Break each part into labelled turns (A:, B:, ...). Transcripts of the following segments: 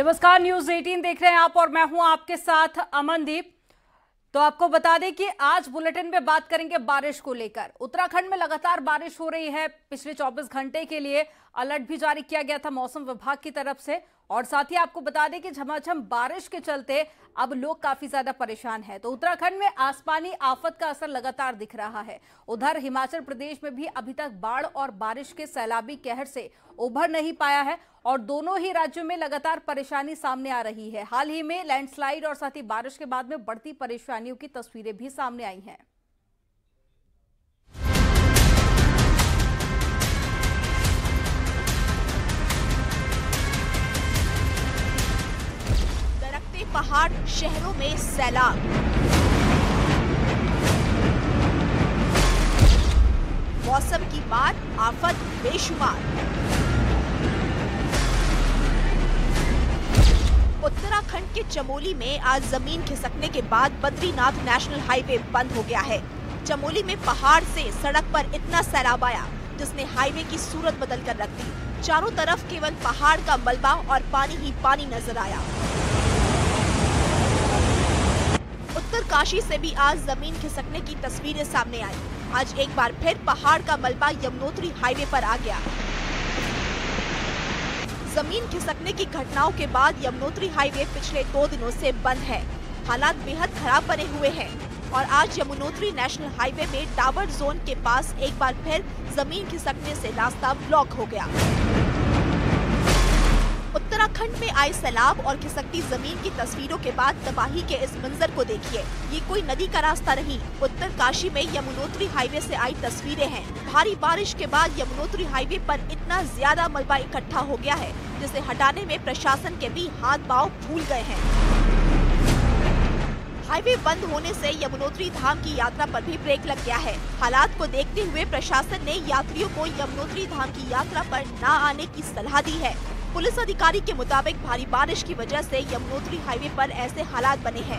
A: नमस्कार, न्यूज 18 देख रहे हैं आप और मैं हूं आपके साथ अमनदीप। तो आपको बता दें कि आज बुलेटिन में बात करेंगे बारिश को लेकर। उत्तराखंड में लगातार बारिश हो रही है। पिछले 24 घंटे के लिए अलर्ट भी जारी किया गया था मौसम विभाग की तरफ से। और साथ ही आपको बता दें कि झमाझम बारिश के चलते अब लोग काफी ज्यादा परेशान हैं। तो उत्तराखंड में आसमानी आफत का असर लगातार दिख रहा है। उधर हिमाचल प्रदेश में भी अभी तक बाढ़ और बारिश के सैलाबी कहर से उभर नहीं पाया है और दोनों ही राज्यों में लगातार परेशानी सामने आ रही है। हाल ही में लैंडस्लाइड और साथ ही बारिश के बाद में बढ़ती परेशानियों की तस्वीरें भी सामने आई हैं।
B: दरकते पहाड़, शहरों में सैलाब। मौसम की मार, आफत बेशुमार। उत्तराखंड के चमोली में आज जमीन खिसकने के बाद बद्रीनाथ नेशनल हाईवे बंद हो गया है। चमोली में पहाड़ से सड़क पर इतना सैलाब आया जिसने हाईवे की सूरत बदल कर रख दी। चारों तरफ केवल पहाड़ का मलबा और पानी ही पानी नजर आया। उत्तरकाशी से भी आज जमीन खिसकने की तस्वीरें सामने आई। आज एक बार फिर पहाड़ का मलबा यमुनोत्री हाईवे पर आ गया। जमीन खिसकने की घटनाओं के बाद यमुनोत्री हाईवे पिछले 2 दिनों से बंद है। हालात बेहद खराब बने हुए हैं और आज यमुनोत्री नेशनल हाईवे में टावर जोन के पास एक बार फिर जमीन खिसकने से रास्ता ब्लॉक हो गया। उत्तराखंड में आए सैलाब और खिसकती जमीन की तस्वीरों के बाद तबाही के इस मंजर को देखिए। ये कोई नदी का रास्ता नहीं, उत्तरकाशी में यमुनोत्री हाईवे से आई तस्वीरें हैं। भारी बारिश के बाद यमुनोत्री हाईवे पर इतना ज्यादा मलबा इकट्ठा हो गया है जिसे हटाने में प्रशासन के भी हाथ पांव फूल गए हैं। हाईवे बंद होने से यमुनोत्री धाम की यात्रा पर भी ब्रेक लग गया है। हालात को देखते हुए प्रशासन ने यात्रियों को यमुनोत्री धाम की यात्रा पर न आने की सलाह दी है। पुलिस अधिकारी के मुताबिक भारी बारिश की वजह से यमुनोत्री हाईवे पर ऐसे हालात बने हैं।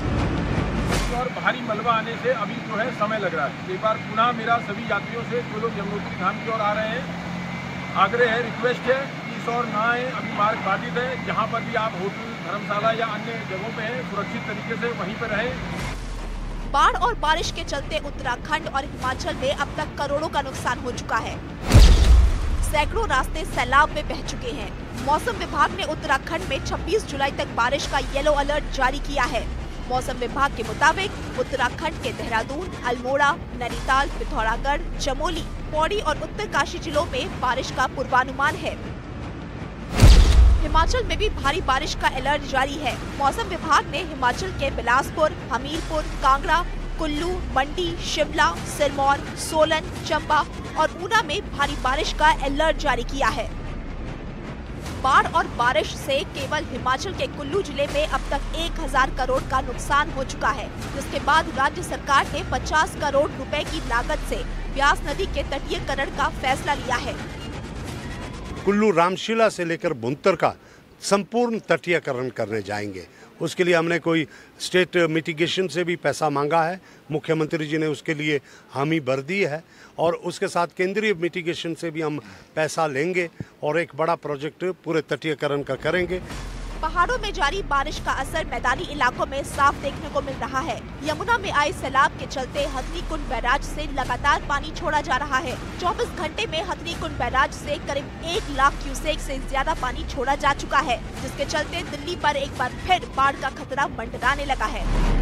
C: और भारी मलबा आने से अभी जो है समय लग रहा है। एक बार पुनः मेरा सभी यात्रियों से जो लोग यमुनोत्री धाम की ओर आ रहे हैं, आग्रह है, रिक्वेस्ट है कि इस ओर ना आए। अभी मार्ग बाधित है। जहाँ पर भी आप होटल, धर्मशाला या अन्य जगहों पे हैं, सुरक्षित तरीके से वहीं पर रहें।
B: बाढ़ और बारिश के चलते उत्तराखंड और हिमाचल में अब तक करोड़ों का नुकसान हो चुका है। सैकड़ों रास्ते सैलाब में बह चुके हैं। मौसम विभाग ने उत्तराखंड में 26 जुलाई तक बारिश का येलो अलर्ट जारी किया है। मौसम विभाग के मुताबिक उत्तराखंड के देहरादून, अल्मोड़ा, नैनीताल, पिथौरागढ़, चमोली, पौड़ी और उत्तरकाशी जिलों में बारिश का पूर्वानुमान है। हिमाचल में भी भारी बारिश का अलर्ट जारी है। मौसम विभाग ने हिमाचल के बिलासपुर, हमीरपुर, कांगड़ा, कुल्लू, मंडी, शिमला, सिरमौर, सोलन, चंबा और ऊना में भारी बारिश का अलर्ट जारी किया है। बाढ़ और बारिश से केवल हिमाचल के कुल्लू जिले में अब तक 1000 करोड़ का नुकसान हो चुका है, जिसके बाद राज्य सरकार ने 50 करोड़ रुपए की लागत से ब्यास नदी के तटीयकरण का फैसला लिया है।
D: कुल्लू रामशिला से लेकर भुंतर का संपूर्ण तटीयकरण करने जाएंगे। उसके लिए हमने कोई स्टेट मिटिगेशन से भी पैसा मांगा है। मुख्यमंत्री जी ने उसके लिए हामी भर दी है और उसके साथ केंद्रीय मिटिगेशन से भी हम पैसा लेंगे और एक बड़ा प्रोजेक्ट पूरे तटीयकरण का करेंगे।
B: पहाड़ों में जारी बारिश का असर मैदानी इलाकों में साफ देखने को मिल रहा है। यमुना में आए सैलाब के चलते हथनीकुंड बैराज से लगातार पानी छोड़ा जा रहा है। 24 घंटे में हथनीकुंड बैराज से करीब 1 लाख क्यूसेक से ज्यादा पानी छोड़ा जा चुका है, जिसके चलते दिल्ली पर एक बार फिर बाढ़ का खतरा मंडराने लगा है।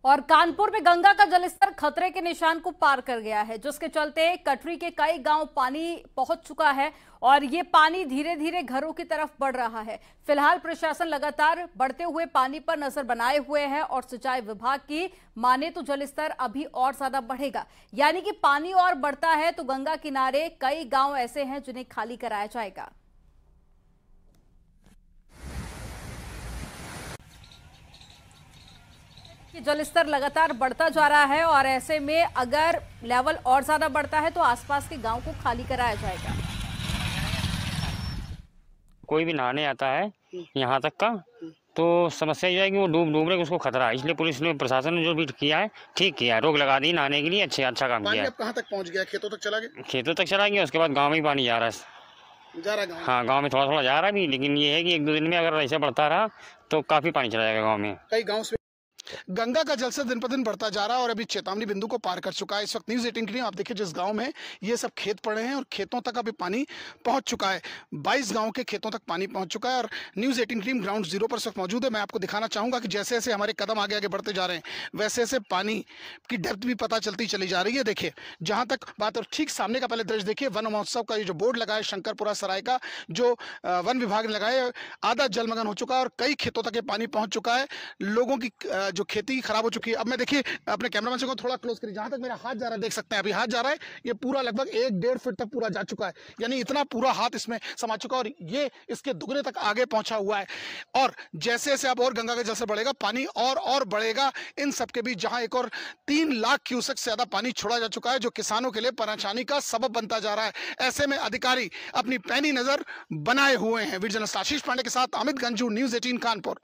A: और कानपुर में गंगा का जलस्तर खतरे के निशान को पार कर गया है, जिसके चलते कटरी के कई गांव पानी पहुंच चुका है और ये पानी धीरे धीरे घरों की तरफ बढ़ रहा है। फिलहाल प्रशासन लगातार बढ़ते हुए पानी पर नजर बनाए हुए है और सिंचाई विभाग की माने तो जलस्तर अभी और ज्यादा बढ़ेगा, यानी कि पानी और बढ़ता है तो गंगा किनारे कई गांव ऐसे हैं जिन्हें खाली कराया जाएगा। जलस्तर लगातार बढ़ता जा रहा है और ऐसे में अगर लेवल और ज्यादा बढ़ता है तो आसपास के गांव को खाली कराया जाएगा।
E: कोई भी नहाने आता है यहाँ तक का तो समस्या ये है कि वो डूब रहे, उसको खतरा है। इसलिए पुलिस ने, प्रशासन ने जो भी किया है ठीक किया है, रोक लगा दी नहाने के लिए, अच्छा काम किया है।
F: अब कहाँ तक पहुँच गया? खेतों तक चला गया?
E: खेतों तक चला गया, उसके बाद गाँव में ही पानी जा रहा है। हाँ, गाँव में थोड़ा थोड़ा जा रहा है भी, लेकिन ये है कि 1-2 दिन में अगर ऐसे बढ़ता रहा तो काफ़ी पानी चला जाएगा गाँव में।
F: कई गाँव से गंगा का जलस्तर दिन पर दिन बढ़ता जा रहा है और अभी चेतावनी बिंदु को पार कर चुका है। इस वक्त न्यूज़ 18 के लिए आप देखिए जिस गांव में ये सब खेत पड़े हैं और खेतों तक अभी पानी पहुंच चुका है। 22 गांव के खेतों तक पानी पहुंच चुका है और न्यूज़ 18 टीम ग्राउंड जीरो पर इस वक्त मौजूद है। मैं आपको दिखाना चाहूंगा कि जैसे जैसे हमारे कदम आगे आगे बढ़ते जा रहे हैं वैसे वैसे पानी की डेप्थ भी पता चलती चली जा रही है। देखिए जहां तक बात, और ठीक सामने का पहले दृश्य देखिए, वन महोत्सव का ये जो बोर्ड लगा है शंकरपुरा सराय का, जो वन विभाग ने लगाया, आधा जलमग्न हो चुका है और कई खेतों तक ये पानी पहुंच चुका है। लोगों की जो खेती खराब हो चुकी है। अब मैं देखिए अपने कैमरामैन से को थोड़ा क्लोज करिए, जहां तक मेरा हाथ जा रहा है देख सकते हैं, अभी हाथ जा रहा है, ये पूरा लगभग 1-1.5 फीट तक पूरा जा चुका है, यानी इतना पूरा हाथ इसमें समा चुका और ये इसके दुगने तक आगे पहुंचा हुआ है। और जैसे जैसे अब और गंगा का जल से बढ़ेगा पानी और बढ़ेगा इन सबके बीच, जहां एक और 3 लाख क्यूसेक से ज्यादा पानी छोड़ा जा चुका है, जो किसानों के लिए परेशानी का सबब बनता जा रहा है। ऐसे में अधिकारी अपनी पैनी नजर बनाए हुए हैं। वीडियो जर्नलिस्ट आशीष पांडे के साथ अमित गंजू, न्यूज़ 18 कानपुर।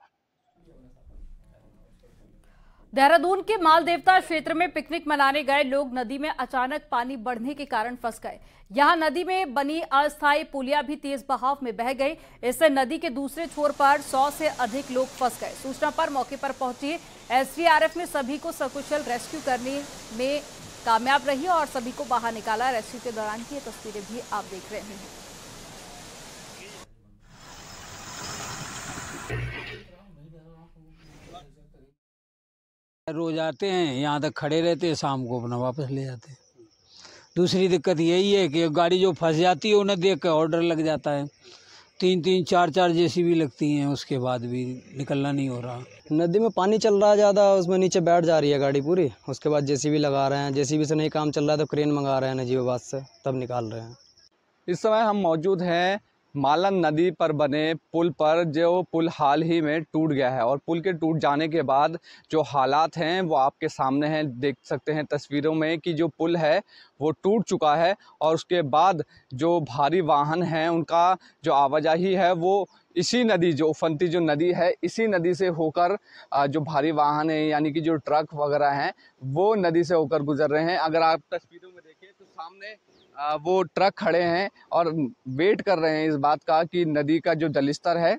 A: देहरादून के मालदेवता क्षेत्र में पिकनिक मनाने गए लोग नदी में अचानक पानी बढ़ने के कारण फंस गए। यहां नदी में बनी अस्थायी पुलिया भी तेज बहाव में बह गई। इससे नदी के दूसरे छोर पर 100 से अधिक लोग फंस गए। सूचना पर मौके पर पहुंची एसडीआरएफ ने सभी को सकुशल रेस्क्यू करने में कामयाब रही और सभी को बाहर निकाला। रेस्क्यू के दौरान की ये तस्वीरें भी आप देख रहे हैं।
G: रोज आते हैं, यहाँ तक खड़े रहते हैं, शाम को अपना वापस ले जाते हैं। दूसरी दिक्कत यही है कि गाड़ी जो फंस जाती है उन्हें देख कर ऑर्डर लग जाता है। 3-3, 4-4 जेसीबी लगती हैं, उसके बाद भी निकलना नहीं हो रहा।
H: नदी में पानी चल रहा है ज़्यादा, उसमें नीचे बैठ जा रही है गाड़ी पूरी। उसके बाद जेसीबी लगा रहे हैं, जेसीबी से नहीं काम चल रहा है तो क्रेन मंगा रहे हैं नजीबाबाद से, तब निकाल रहे हैं।
I: इस समय हम मौजूद हैं मालन नदी पर बने पुल पर, जो पुल हाल ही में टूट गया है और पुल के टूट जाने के बाद जो हालात हैं वो आपके सामने हैं। देख सकते हैं तस्वीरों में कि जो पुल है वो टूट चुका है और उसके बाद जो भारी वाहन हैं उनका जो आवाजाही है वो इसी नदी, जो उफनती जो नदी है, इसी नदी से होकर जो भारी वाहन है यानी कि जो ट्रक वगैरह हैं वो नदी से होकर गुजर रहे हैं। अगर आप तस्वीरों में देखें तो सामने वो ट्रक खड़े हैं और वेट कर रहे हैं इस बात का कि नदी का जो जलस्तर है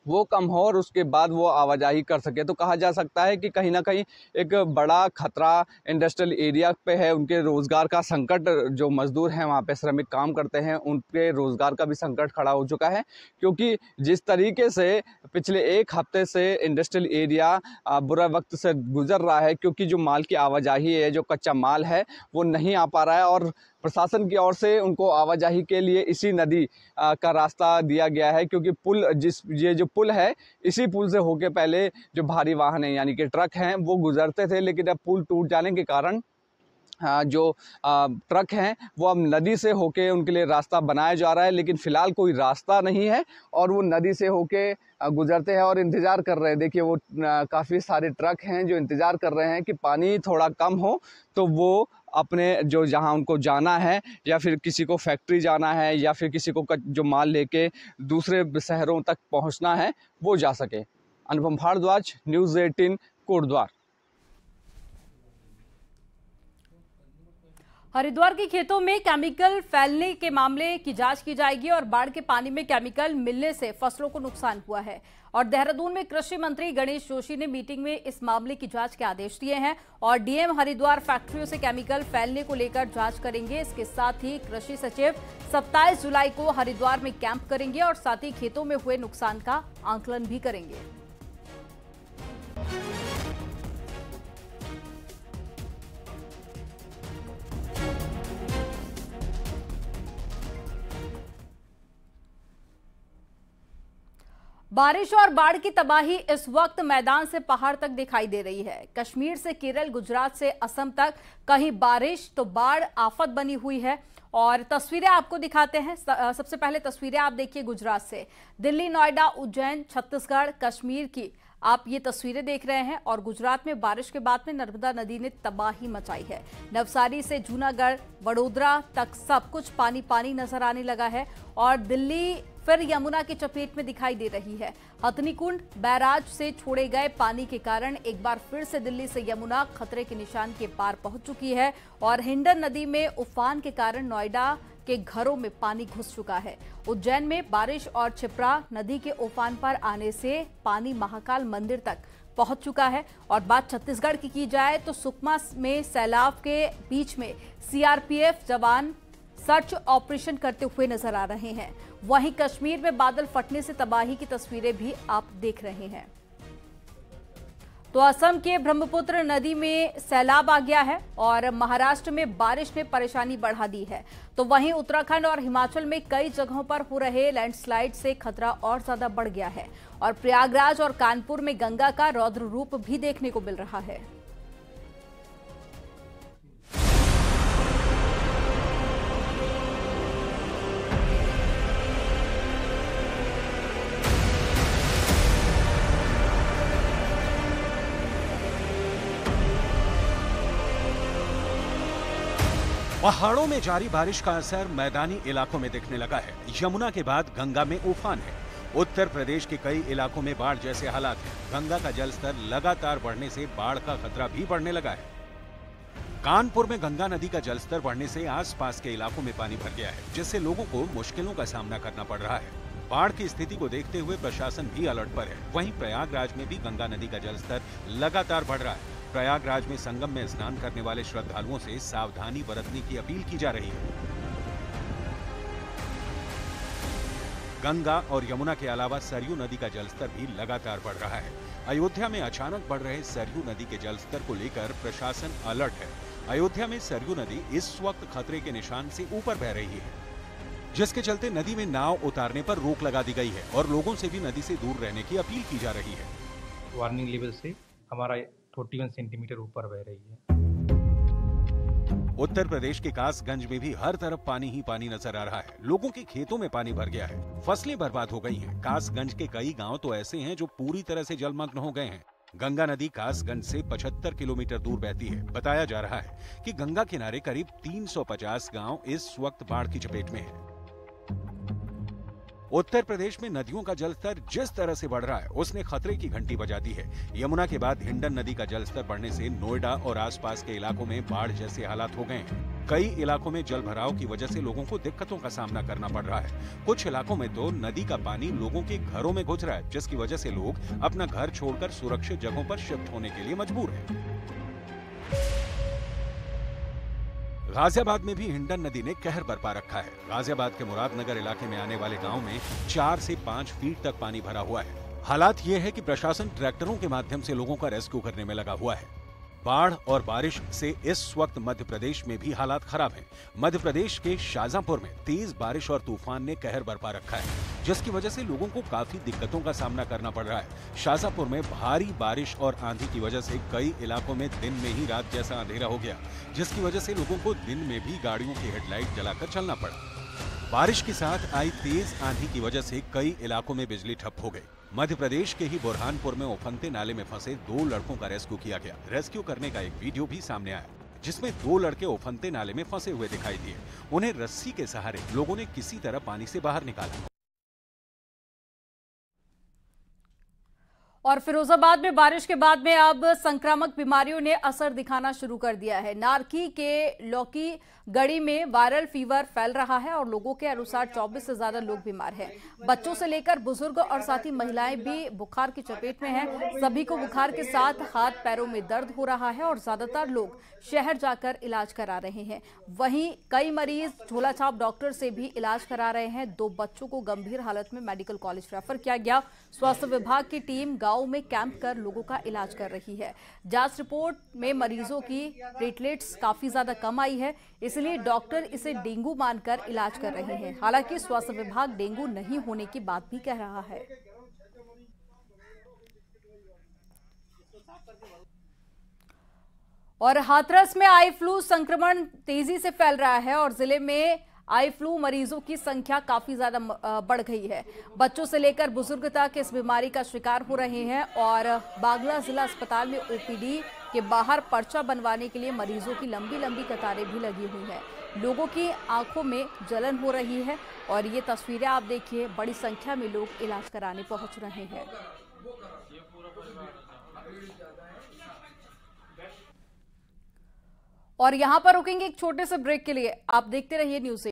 I: वो कम हो और उसके बाद वो आवाजाही कर सके। तो कहा जा सकता है कि कहीं ना कहीं एक बड़ा खतरा इंडस्ट्रियल एरिया पे है। उनके रोज़गार का संकट, जो मजदूर हैं वहाँ पे श्रमिक काम करते हैं, उनके रोज़गार का भी संकट खड़ा हो चुका है, क्योंकि जिस तरीके से पिछले 1 हफ्ते से इंडस्ट्रियल एरिया बुरा वक्त से गुजर रहा है, क्योंकि जो माल की आवाजाही है, जो कच्चा माल है वो नहीं आ पा रहा है और प्रशासन की ओर से उनको आवाजाही के लिए इसी नदी का रास्ता दिया गया है, क्योंकि ये जो पुल है, इसी पुल से होके पहले जो भारी वाहन है यानी कि ट्रक हैं वो गुजरते थे, लेकिन अब पुल टूट जाने के कारण जो ट्रक हैं वो अब नदी से होके उनके लिए रास्ता बनाया जा रहा है, लेकिन फ़िलहाल कोई रास्ता नहीं है और वो नदी से होके गुजरते हैं और इंतज़ार कर रहे हैं। देखिए वो काफ़ी सारे ट्रक हैं जो इंतज़ार कर रहे हैं कि पानी थोड़ा कम हो तो वो अपने जो जहां उनको जाना है या फिर किसी को फैक्ट्री जाना है या फिर किसी को जो माल लेके दूसरे शहरों तक पहुंचना है वो जा सके। अनुपम भारद्वाज, न्यूज़ 18, कोटद्वार।
A: हरिद्वार के खेतों में केमिकल फैलने के मामले की जांच की जाएगी और बाढ़ के पानी में केमिकल मिलने से फसलों को नुकसान हुआ है और देहरादून में कृषि मंत्री गणेश जोशी ने मीटिंग में इस मामले की जांच के आदेश दिए हैं और डीएम हरिद्वार फैक्ट्रियों से केमिकल फैलने को लेकर जांच करेंगे। इसके साथ ही कृषि सचिव 27 जुलाई को हरिद्वार में कैंप करेंगे और साथ ही खेतों में हुए नुकसान का आंकलन भी करेंगे। बारिश और बाढ़ की तबाही इस वक्त मैदान से पहाड़ तक दिखाई दे रही है। कश्मीर से केरल, गुजरात से असम तक कहीं बारिश तो बाढ़ आफत बनी हुई है और तस्वीरें आपको दिखाते हैं। सबसे पहले तस्वीरें आप देखिए गुजरात से। दिल्ली, नोएडा, उज्जैन, छत्तीसगढ़, कश्मीर की आप ये तस्वीरें देख रहे हैं और गुजरात में बारिश के बाद में नर्मदा नदी ने तबाही मचाई है। नवसारी से जूनागढ़, वडोदरा तक सब कुछ पानी पानी नजर आने लगा है और दिल्ली फिर यमुना की चपेट में दिखाई दे रही है। हथनीकुंड बैराज से छोड़े गए पानी के कारण एक बार फिर से दिल्ली से यमुना खतरे के निशान के पार पहुंच चुकी है और हिंडन नदी में उफान के कारण नोएडा के घरों में पानी घुस चुका है। उज्जैन में बारिश और क्षिप्रा नदी के उफान पर आने से पानी महाकाल मंदिर तक पहुंच चुका है। और बात छत्तीसगढ़ की जाए तो सुकमा में सैलाब के बीच में सीआरपीएफ जवान सर्च ऑपरेशन करते हुए नजर आ रहे हैं। वहीं कश्मीर में बादल फटने से तबाही की तस्वीरें भी आप देख रहे हैं। तो असम के ब्रह्मपुत्र नदी में सैलाब आ गया है और महाराष्ट्र में बारिश ने परेशानी बढ़ा दी है। तो वहीं उत्तराखंड और हिमाचल में कई जगहों पर हो रहे लैंडस्लाइड से खतरा और ज्यादा बढ़ गया है और प्रयागराज और कानपुर में गंगा का रौद्र रूप भी देखने को मिल रहा है।
J: पहाड़ों में जारी बारिश का असर मैदानी इलाकों में दिखने लगा है। यमुना के बाद गंगा में उफान है। उत्तर प्रदेश के कई इलाकों में बाढ़ जैसे हालात हैं। गंगा का जलस्तर लगातार बढ़ने से बाढ़ का खतरा भी बढ़ने लगा है। कानपुर में गंगा नदी का जलस्तर बढ़ने से आसपास के इलाकों में पानी भर गया है, जिससे लोगों को मुश्किलों का सामना करना पड़ रहा है। बाढ़ की स्थिति को देखते हुए प्रशासन भी अलर्ट पर है। वहीं प्रयागराज में भी गंगा नदी का जलस्तर लगातार बढ़ रहा है। प्रयागराज में संगम में स्नान करने वाले श्रद्धालुओं से सावधानी बरतने की अपील की जा रही है। गंगा और यमुना के अलावा सरयू नदी का जलस्तर भी लगातार बढ़ रहा है। अयोध्या में अचानक बढ़ रहे सरयू नदी के जलस्तर को लेकर प्रशासन अलर्ट है। अयोध्या में सरयू नदी इस वक्त खतरे के निशान से ऊपर बह रही है, जिसके चलते नदी में नाव उतारने पर रोक लगा दी गई है और लोगों से भी नदी से दूर रहने की अपील की जा रही है।
K: वार्निंग लेवल से हमारा 41 सेंटीमीटर ऊपर बह रही है।
J: उत्तर प्रदेश के कासगंज में भी हर तरफ पानी ही पानी नजर आ रहा है। लोगों के खेतों में पानी भर गया है, फसलें बर्बाद हो गई हैं। कासगंज के कई गांव तो ऐसे हैं जो पूरी तरह से जलमग्न हो गए हैं। गंगा नदी कासगंज से 75 किलोमीटर दूर बहती है। बताया जा रहा है कि गंगा किनारे करीब 350 गांव इस वक्त बाढ़ की चपेट में है। उत्तर प्रदेश में नदियों का जलस्तर जिस तरह से बढ़ रहा है, उसने खतरे की घंटी बजा दी है। यमुना के बाद हिंडन नदी का जलस्तर बढ़ने से नोएडा और आसपास के इलाकों में बाढ़ जैसे हालात हो गए हैं। कई इलाकों में जल भराव की वजह से लोगों को दिक्कतों का सामना करना पड़ रहा है। कुछ इलाकों में तो नदी का पानी लोगों के घरों में घुस रहा है, जिसकी वजह से लोग अपना घर छोड़कर सुरक्षित जगहों पर शिफ्ट होने के लिए मजबूर हैं। गाजियाबाद में भी हिंडन नदी ने कहर बरपा रखा है। गाजियाबाद के मुरादनगर इलाके में आने वाले गांव में 4 से 5 फीट तक पानी भरा हुआ है। हालात ये है कि प्रशासन ट्रैक्टरों के माध्यम से लोगों का रेस्क्यू करने में लगा हुआ है। बाढ़ और बारिश से इस वक्त मध्य प्रदेश में भी हालात खराब हैं। मध्य प्रदेश के शाजापुर में तेज बारिश और तूफान ने कहर बरपा रखा है, जिसकी वजह से लोगों को काफी दिक्कतों का सामना करना पड़ रहा है। शाजापुर में भारी बारिश और आंधी की वजह से कई इलाकों में दिन में ही रात जैसा अंधेरा हो गया, जिसकी वजह से लोगों को दिन में भी गाड़ियों की हेडलाइट जलाकर चलना पड़ा। बारिश के साथ आई तेज आंधी की वजह से कई इलाकों में बिजली ठप हो गई। मध्य प्रदेश के ही बुरहानपुर में उफनते नाले में फंसे 2 लड़कों का रेस्क्यू किया गया। रेस्क्यू करने का एक वीडियो भी सामने आया, जिसमें 2 लड़के उफनते नाले में फंसे हुए दिखाई दिए। उन्हें रस्सी के सहारे लोगों ने किसी तरह पानी से बाहर निकाला।
A: और फिरोजाबाद में बारिश के बाद में अब संक्रामक बीमारियों ने असर दिखाना शुरू कर दिया है। नारकी के लौकी गढ़ी में वायरल फीवर फैल रहा है और लोगों के अनुसार 24 से ज्यादा लोग बीमार हैं। बच्चों से लेकर बुजुर्ग और साथ ही महिलाएं भी बुखार की चपेट में हैं। सभी को बुखार के साथ हाथ पैरों में दर्द हो रहा है और ज्यादातर लोग शहर जाकर इलाज करा रहे हैं। वहीं कई मरीज झोला छाप डॉक्टर से भी इलाज करा रहे हैं। 2 बच्चों को गंभीर हालत में मेडिकल कॉलेज रेफर किया गया। स्वास्थ्य विभाग की टीम गांव में कैंप कर लोगों का इलाज कर रही है। जांच रिपोर्ट में मरीजों की प्लेटलेट्स काफी ज्यादा कम आई है, इसलिए डॉक्टर इसे डेंगू मानकर इलाज कर रहे हैं। हालांकि स्वास्थ्य विभाग डेंगू नहीं होने की बात भी कह रहा है। और हाथरस में आई फ्लू संक्रमण तेजी से फैल रहा है और जिले में आई फ्लू मरीजों की संख्या काफी ज्यादा बढ़ गई है। बच्चों से लेकर बुजुर्ग तक इस बीमारी का शिकार हो रहे हैं और बागला जिला अस्पताल में ओपीडी कि बाहर पर्चा बनवाने के लिए मरीजों की लंबी लंबी कतारें भी लगी हुई है। लोगों की आंखों में जलन हो रही है और ये तस्वीरें आप देखिए, बड़ी संख्या में लोग इलाज कराने पहुंच रहे हैं। और यहां पर रुकेंगे एक छोटे से ब्रेक के लिए। आप देखते रहिए न्यूज़।